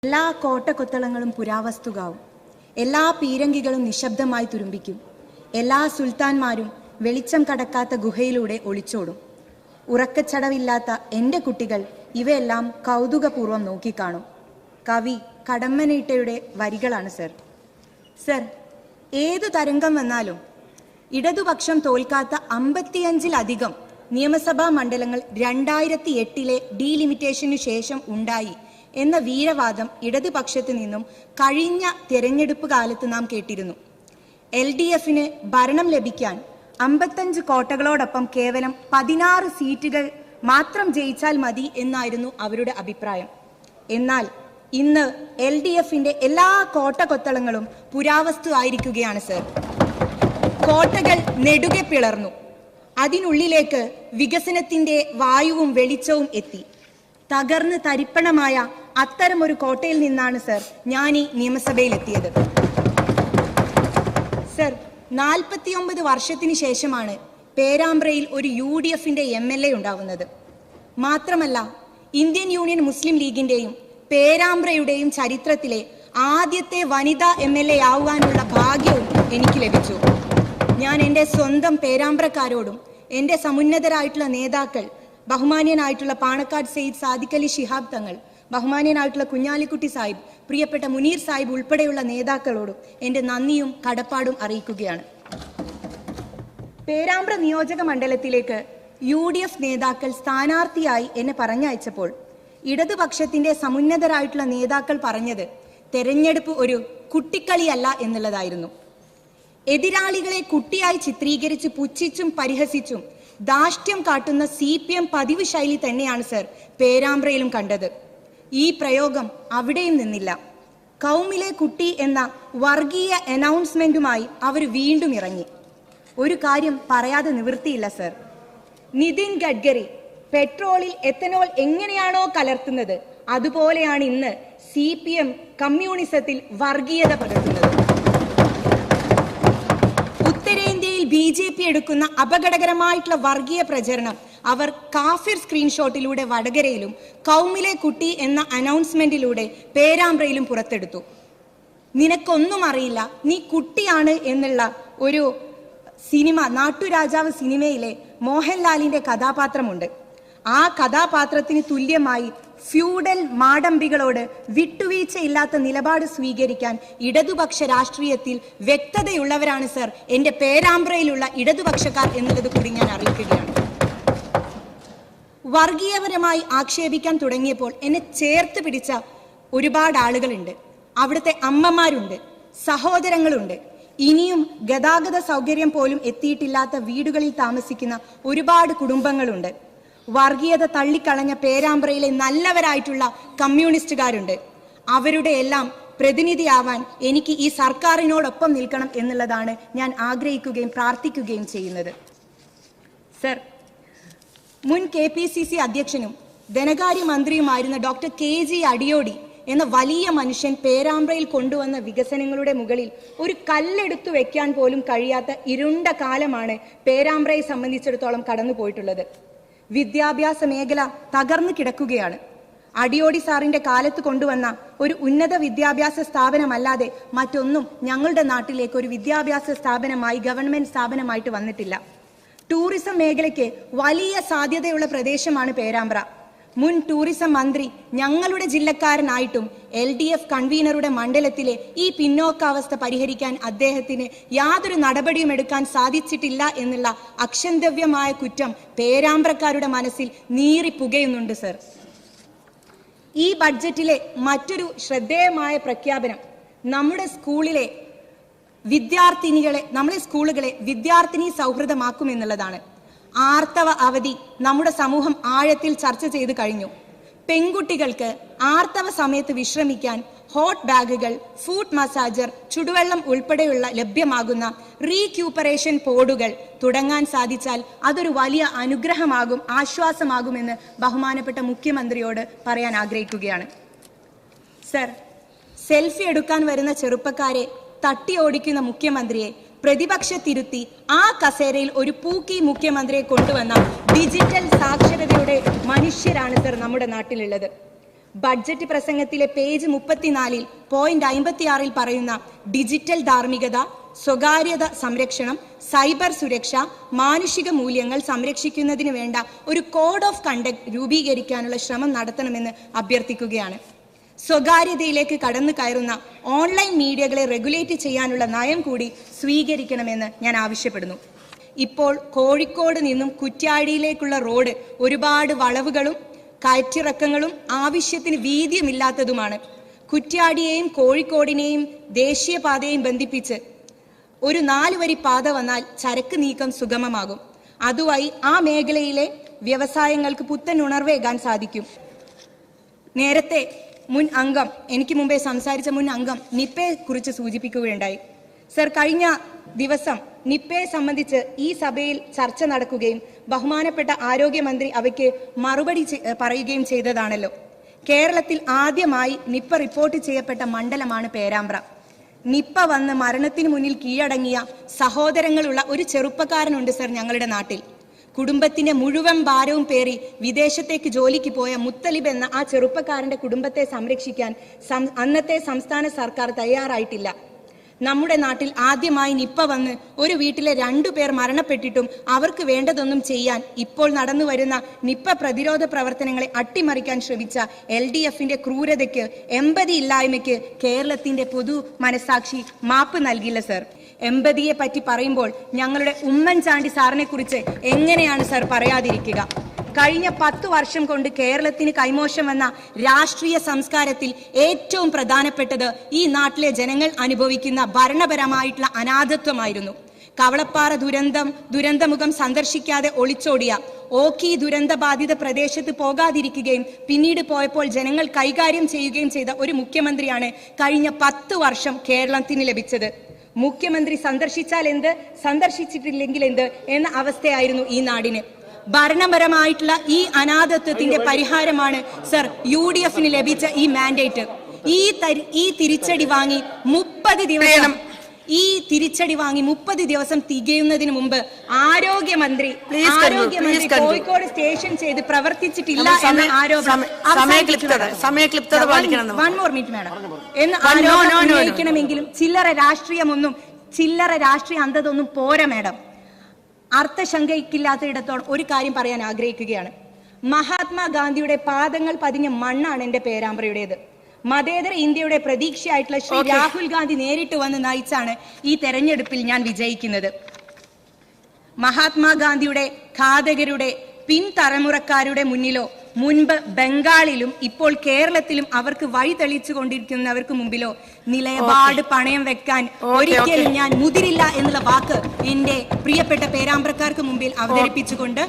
എല്ലാ കോട്ടക്കൊത്തളങ്ങളും പുരാവസ്തുകാവും. എല്ലാ പീരങ്കികളും നിശബ്ദമായി തുരുമ്പിക്കും. എല്ലാ സുൽത്താൻമാരും വെളിച്ചം കടക്കാത്ത ഗുഹയിലൂടെ ഒളിച്ചോടും. ഉറക്കച്ചടവില്ലാത്ത എൻ്റെ കുട്ടികൾ ഇവയെല്ലാം കൗതുകപൂർവ്വം നോക്കിക്കാണും. കവി കടമ്മനിട്ടയുടെ വരികളാണ് സർ. സർ, ഏതു തരംഗം വന്നാലും ഇടതുപക്ഷം തോൽക്കാത്ത 55-ലധികം നിയമസഭാ മണ്ഡലങ്ങൾ 2008 ഡീലിമിറ്റേഷനു ശേഷം ഉണ്ടായി എന്ന വീരവാദം ഇടതുപക്ഷത്തു നിന്നും കഴിഞ്ഞ തെരഞ്ഞെടുപ്പ് കാലത്ത് നാം കേട്ടിരുന്നു. LDFന് ഭരണം ലഭിക്കാൻ 55 കോട്ടകളോടൊപ്പം കേവലം 16 സീറ്റുകൾ മാത്രം ജയിച്ചാൽ മതി എന്നായിരുന്നു അവരുടെ അഭിപ്രായം. എന്നാൽ ഇന്ന് LDFന്റെ എല്ലാ കോട്ടകൊത്തളങ്ങളും പുരാവസ്തു ആയിരിക്കുകയാണ് സർ. കോട്ടകൾ നെടുകെ പിളർന്നു. അതിനുള്ളിലേക്ക് വികസനത്തിന്റെ വായുവും വെളിച്ചവും എത്തി. തകർന്ന് തരിപ്പണമായ അത്തരമൊരു കോട്ടയിൽ നിന്നാണ് സർ ഞാൻ ഈ നിയമസഭയിലെത്തിയത്. സർ, 49 വർഷത്തിന് ശേഷമാണ് പേരാമ്പ്രയിൽ ഒരു UDFന്റെ MLA ഉണ്ടാവുന്നത്. മാത്രമല്ല, ഇന്ത്യൻ യൂണിയൻ മുസ്ലിം ലീഗിന്റെയും പേരാമ്പ്രയുടെയും ചരിത്രത്തിലെ ആദ്യത്തെ വനിതാ MLA ആവാനുള്ള ഭാഗ്യവും എനിക്ക് ലഭിച്ചു. ഞാൻ എൻ്റെ സ്വന്തം പേരാമ്പ്രക്കാരോടും എൻ്റെ സമുന്നതരായിട്ടുള്ള നേതാക്കൾ, ബഹുമാന്യനായിട്ടുള്ള പാണക്കാട് സെയ്ദ് സാദിഖ് അലി ശിഹാബ് തങ്ങൾ, ബഹുമാന്യനായിട്ടുള്ള കുഞ്ഞാലിക്കുട്ടി സാഹിബ്, പ്രിയപ്പെട്ട മുനീർ സാഹിബ് ഉൾപ്പെടെയുള്ള നേതാക്കളോടും എൻ്റെ നന്ദിയും കടപ്പാടും അറിയിക്കുകയാണ്. പേരാമ്പ്ര നിയോജക മണ്ഡലത്തിലേക്ക് UDF നേതാക്കൾ സ്ഥാനാർത്ഥിയായി എന്നെ പറഞ്ഞയച്ചപ്പോൾ ഇടതുപക്ഷത്തിന്റെ സമുന്നതരായിട്ടുള്ള നേതാക്കൾ പറഞ്ഞത് തെരഞ്ഞെടുപ്പ് ഒരു കുട്ടിക്കളിയല്ല എന്നുള്ളതായിരുന്നു. എതിരാളികളെ കുട്ടിയായി ചിത്രീകരിച്ച് പുച്ഛിച്ചും പരിഹസിച്ചും ധാർഷ്ട്യം കാട്ടുന്ന CPM പതിവ് ശൈലി തന്നെയാണ് സർ പേരാമ്പ്രയിലും കണ്ടത്. ഈ പ്രയോഗം അവിടെയും നിന്നില്ല. കൗമിലെ കുട്ടി എന്ന വർഗീയ അനൗൺസ്മെന്റുമായി അവർ വീണ്ടും ഇറങ്ങി. ഒരു കാര്യം പറയാതെ നിവൃത്തിയില്ല സർ. നിതിൻ ഗഡ്കരി പെട്രോളിൽ എത്തനോൾ എങ്ങനെയാണോ കലർത്തുന്നത്, അതുപോലെയാണ് ഇന്ന് CPM കമ്മ്യൂണിസത്തിൽ വർഗീയത പകർത്തുന്നത്. ഉത്തരേന്ത്യയിൽ BJP എടുക്കുന്ന അപകടകരമായിട്ടുള്ള വർഗീയ പ്രചരണം അവർ കാഫിർ സ്ക്രീൻഷോട്ടിലൂടെ വടകരയിലും കൗമിലെ കുട്ടി എന്ന അനൗൺസ്മെന്റിലൂടെ പേരാമ്പ്രയിലും പുറത്തെടുത്തു. നിനക്കൊന്നും അറിയില്ല, നീ കുട്ടിയാണ് എന്നുള്ള ഒരു സിനിമ, നാട്ടുരാജാവ് സിനിമയിലെ മോഹൻലാലിന്റെ കഥാപാത്രമുണ്ട്. ആ കഥാപാത്രത്തിന് തുല്യമായി ഫ്യൂഡൽ മാടമ്പികളോട് വിട്ടുവീഴ്ചയില്ലാത്ത നിലപാട് സ്വീകരിക്കാൻ ഇടതുപക്ഷ രാഷ്ട്രീയത്തിൽ വ്യക്തതയുള്ളവരാണ് സർ എൻ്റെ പേരാമ്പ്രയിലുള്ള ഇടതുപക്ഷക്കാർ എന്നുള്ളത് കൂടി ഞാൻ അറിയിക്കുകയാണ്. വർഗീയപരമായി ആക്ഷേപിക്കാൻ തുടങ്ങിയപ്പോൾ എന്നെ ചേർത്ത് പിടിച്ച ഒരുപാട് ആളുകളുണ്ട്. അവിടുത്തെ അമ്മമാരുണ്ട്, സഹോദരങ്ങളുണ്ട്. ഇനിയും ഗതാഗത സൗകര്യം പോലും എത്തിയിട്ടില്ലാത്ത വീടുകളിൽ താമസിക്കുന്ന ഒരുപാട് കുടുംബങ്ങളുണ്ട്. വർഗീയത തള്ളിക്കളഞ്ഞ പേരാമ്പ്രയിലെ നല്ലവരായിട്ടുള്ള കമ്മ്യൂണിസ്റ്റുകാരുണ്ട്. അവരുടെ എല്ലാം പ്രതിനിധിയാവാൻ എനിക്ക് ഈ സർക്കാരിനോടൊപ്പം നിൽക്കണം എന്നുള്ളതാണ് ഞാൻ ആഗ്രഹിക്കുകയും പ്രാർത്ഥിക്കുകയും ചെയ്യുന്നത്. സർ, മുൻ KPCC അധ്യക്ഷനും ധനകാര്യമന്ത്രിയുമായിരുന്ന ഡോക്ടർ KG അടിയോടി എന്ന വലിയ മനുഷ്യൻ പേരാമ്പ്രയിൽ കൊണ്ടുവന്ന വികസനങ്ങളുടെ മുകളിൽ ഒരു കല്ലെടുത്തു വെക്കാൻ പോലും കഴിയാത്ത ഇരുണ്ട കാലമാണ് പേരാമ്പ്രയെ സംബന്ധിച്ചിടത്തോളം കടന്നുപോയിട്ടുള്ളത്. വിദ്യാഭ്യാസ മേഖല തകർന്നു കിടക്കുകയാണ്. അടിയോടി സാറിന്റെ കാലത്ത് കൊണ്ടുവന്ന ഒരു ഉന്നത വിദ്യാഭ്യാസ സ്ഥാപനമല്ലാതെ മറ്റൊന്നും ഞങ്ങളുടെ നാട്ടിലേക്ക് ഒരു വിദ്യാഭ്യാസ സ്ഥാപനമായി, ഗവൺമെന്റ് സ്ഥാപനമായിട്ട് വന്നിട്ടില്ല. ടൂറിസം മേഖലയ്ക്ക് വലിയ സാധ്യതയുള്ള പ്രദേശമാണ് പേരാമ്പ്ര. മുൻ ടൂറിസം മന്ത്രി ഞങ്ങളുടെ ജില്ലക്കാരനായിട്ടും LDF കൺവീനറുടെ മണ്ഡലത്തിലെ ഈ പിന്നോക്കാവസ്ഥ പരിഹരിക്കാൻ അദ്ദേഹത്തിന് യാതൊരു നടപടിയും എടുക്കാൻ സാധിച്ചിട്ടില്ല എന്നുള്ള അക്ഷന്തവ്യമായ കുറ്റം പേരാമ്പ്രക്കാരുടെ മനസ്സിൽ നീറിപ്പുകയുന്നുണ്ട് സർ. ഈ ബഡ്ജറ്റിലെ മറ്റൊരു ശ്രദ്ധേയമായ പ്രഖ്യാപനം നമ്മുടെ സ്കൂളുകളെ വിദ്യാർത്ഥിനി സൗഹൃദമാക്കുമെന്നുള്ളതാണ്. ആർത്തവ അവധി നമ്മുടെ സമൂഹം ആഴത്തിൽ ചർച്ച ചെയ്ത് കഴിഞ്ഞു. പെൺകുട്ടികൾക്ക് ആർത്തവ സമയത്ത് വിശ്രമിക്കാൻ ഹോട്ട് ബാഗുകൾ, ഫുഡ് മസാജർ, ചുടുവെള്ളം ഉൾപ്പെടെയുള്ള ലഭ്യമാകുന്ന റീക്യൂപ്പറേഷൻ പോഡുകൾ തുടങ്ങാൻ സാധിച്ചാൽ അതൊരു വലിയ അനുഗ്രഹമാകും, ആശ്വാസമാകുമെന്ന് ബഹുമാനപ്പെട്ട മുഖ്യമന്ത്രിയോട് പറയാൻ ആഗ്രഹിക്കുകയാണ്. സർ, സെൽഫി എടുക്കാൻ വരുന്ന ചെറുപ്പക്കാരെ തട്ടി ഓടിക്കുന്ന മുഖ്യമന്ത്രിയെ പ്രതിപക്ഷത്തിരുത്തി ആ കസേരയിൽ ഒരു പൂക്കി മുഖ്യമന്ത്രിയെ കൊണ്ടുവന്ന ഡിജിറ്റൽ സാക്ഷരതയുടെ മനുഷ്യരാണ് സർ നമ്മുടെ നാട്ടിലുള്ളത്. ബഡ്ജറ്റ് പ്രസംഗത്തിലെ പേജ് 34 പോയിന്റ് 56 പറയുന്ന ഡിജിറ്റൽ ധാർമ്മികത, സ്വകാര്യത സംരക്ഷണം, സൈബർ സുരക്ഷ, മാനുഷിക മൂല്യങ്ങൾ സംരക്ഷിക്കുന്നതിന് വേണ്ട ഒരു കോഡ് ഓഫ് കണ്ടക്ട് രൂപീകരിക്കാനുള്ള ശ്രമം നടത്തണമെന്ന് അഭ്യർത്ഥിക്കുകയാണ്. സ്വകാര്യതയിലേക്ക് കടന്നു കയറുന്ന ഓൺലൈൻ മീഡിയകളെ റെഗുലേറ്റ് ചെയ്യാനുള്ള നയം കൂടി സ്വീകരിക്കണമെന്ന് ഞാൻ ആവശ്യപ്പെടുന്നു. ഇപ്പോൾ കോഴിക്കോട് നിന്നും കുറ്റ്യാടിയിലേക്കുള്ള റോഡ് ഒരുപാട് വളവുകളും കയറ്റിറക്കങ്ങളും ആവശ്യത്തിന് വീതിയുമില്ലാത്തതുമാണ്. കുറ്റ്യാടിയെയും കോഴിക്കോടിനെയും ദേശീയപാതയെയും ബന്ധിപ്പിച്ച് ഒരു 4 വരി പാത വന്നാൽ ചരക്ക് നീക്കം സുഗമമാകും. അതുവഴി ആ മേഖലയിലെ വ്യവസായങ്ങൾക്ക് പുത്തൻ ഉണർവേകാൻ സാധിക്കും. നേരത്തെ മുൻ അംഗം, എനിക്ക് മുമ്പേ സംസാരിച്ച മുൻ അംഗം നിപ്പയെ കുറിച്ച് സൂചിപ്പിക്കുകയുണ്ടായി. സർ, കഴിഞ്ഞ ദിവസം നിപ്പയെ സംബന്ധിച്ച് ഈ സഭയിൽ ചർച്ച നടക്കുകയും ബഹുമാനപ്പെട്ട ആരോഗ്യമന്ത്രി അവയ്ക്ക് മറുപടി പറയുകയും ചെയ്തതാണല്ലോ. കേരളത്തിൽ ആദ്യമായി നിപ്പ റിപ്പോർട്ട് ചെയ്യപ്പെട്ട മണ്ഡലമാണ് പേരാമ്പ്ര. നിപ്പ വന്ന് മരണത്തിന് മുന്നിൽ കീഴടങ്ങിയ സഹോദരങ്ങളുള്ള ഒരു ചെറുപ്പക്കാരനുണ്ട് സർ ഞങ്ങളുടെ നാട്ടിൽ. കുടുംബത്തിന്റെ മുഴുവൻ ഭാരവും പേറി വിദേശത്തേക്ക് ജോലിക്ക് പോയ മുത്തലിബ് എന്ന ആ ചെറുപ്പക്കാരന്റെ കുടുംബത്തെ സംരക്ഷിക്കാൻ അന്നത്തെ സംസ്ഥാന സർക്കാർ തയ്യാറായിട്ടില്ല. നമ്മുടെ നാട്ടിൽ ആദ്യമായി നിപ്പ വന്ന് ഒരു വീട്ടിലെ 2 പേർ മരണപ്പെട്ടിട്ടും അവർക്ക് വേണ്ടതൊന്നും ചെയ്യാൻ ഇപ്പോൾ നടന്നു വരുന്ന നിപ്പ പ്രതിരോധ പ്രവർത്തനങ്ങളെ അട്ടിമറിക്കാൻ ശ്രമിച്ച LDFന്റെ ക്രൂരതയ്ക്ക്, എമ്പതി ഇല്ലായ്മയ്ക്ക് കേരളത്തിന്റെ പൊതു മനസാക്ഷി മാപ്പ് നൽകില്ല സർ. എമ്പതിയെ പറ്റി പറയുമ്പോൾ ഞങ്ങളുടെ ഉമ്മൻചാണ്ടി സാറിനെ കുറിച്ച് എങ്ങനെയാണ് സർ പറയാതിരിക്കുക? കഴിഞ്ഞ 10 വർഷം കൊണ്ട് കേരളത്തിന് കൈമോശം വന്ന രാഷ്ട്രീയ സംസ്കാരത്തിൽ ഏറ്റവും പ്രധാനപ്പെട്ടത് ഈ നാട്ടിലെ ജനങ്ങൾ അനുഭവിക്കുന്ന ഭരണപരമായിട്ടുള്ള അനാഥത്വമായിരുന്നു. കവളപ്പാറ ദുരന്തമുഖം സന്ദർശിക്കാതെ ഒളിച്ചോടിയ, ഓഖി ദുരന്തബാധിത പ്രദേശത്ത് പോകാതിരിക്കുകയും പിന്നീട് പോയപ്പോൾ ജനങ്ങൾ കൈകാര്യം ചെയ്യുകയും ചെയ്ത ഒരു മുഖ്യമന്ത്രിയാണ് കഴിഞ്ഞ 10 വർഷം കേരളത്തിന് ലഭിച്ചത്. മുഖ്യമന്ത്രി സന്ദർശിച്ചാൽ എന്ത്, സന്ദർശിച്ചിട്ടില്ലെങ്കിൽ എന്ത് എന്ന അവസ്ഥയായിരുന്നു ഈ നാടിന്. ഭരണപരമായിട്ടുള്ള ഈ അനാഥത്വത്തിന്റെ പരിഹാരമാണ് സർ UDFന് ലഭിച്ച ഈ മാൻഡേറ്റ്. ഈ തിരിച്ചടി വാങ്ങി 30 ദിവസം തികയുന്നതിന് മുമ്പ് ആരോഗ്യമന്ത്രി കോഴിക്കോട് സ്റ്റേഷൻ ചെയ്ത് പ്രവർത്തിച്ചിട്ടില്ല എന്ന ആരോപണം ഉന്നയിക്കണമെങ്കിലും ചില്ലറ രാഷ്ട്രീയ അന്ധതൊന്നും പോരാ മാഡം. അർത്ഥശങ്കയ്ക്കില്ലാത്തയിടത്തോളം ഒരു കാര്യം പറയാൻ ആഗ്രഹിക്കുകയാണ്. മഹാത്മാഗാന്ധിയുടെ പാദങ്ങൾ പതിഞ്ഞ മണ്ണാണ് എന്റെ പേരാമ്പ്രയുടേത്. മതേതര ഇന്ത്യയുടെ പ്രതീക്ഷയായിട്ടുള്ള ശ്രീ രാഹുൽ ഗാന്ധി നേരിട്ട് വന്ന് നയിച്ചാണ് ഈ തെരഞ്ഞെടുപ്പിൽ ഞാൻ വിജയിക്കുന്നത്. മഹാത്മാഗാന്ധിയുടെ ഘാതകരുടെ പിൻതലമുറക്കാരുടെ മുൻപ് ബംഗാളിലും ഇപ്പോൾ കേരളത്തിലും അവർക്ക് വഴി തെളിയിച്ചു കൊണ്ടിരിക്കുന്നവർക്ക് മുമ്പിലോ നിലപാട് പണയം വെക്കാൻ ഒരിക്കലും ഞാൻ മുതിരില്ല എന്നുള്ള വാക്ക് എന്റെ പ്രിയപ്പെട്ട പേരാമ്പ്രക്കാർക്ക് മുമ്പിൽ അവതരിപ്പിച്ചുകൊണ്ട്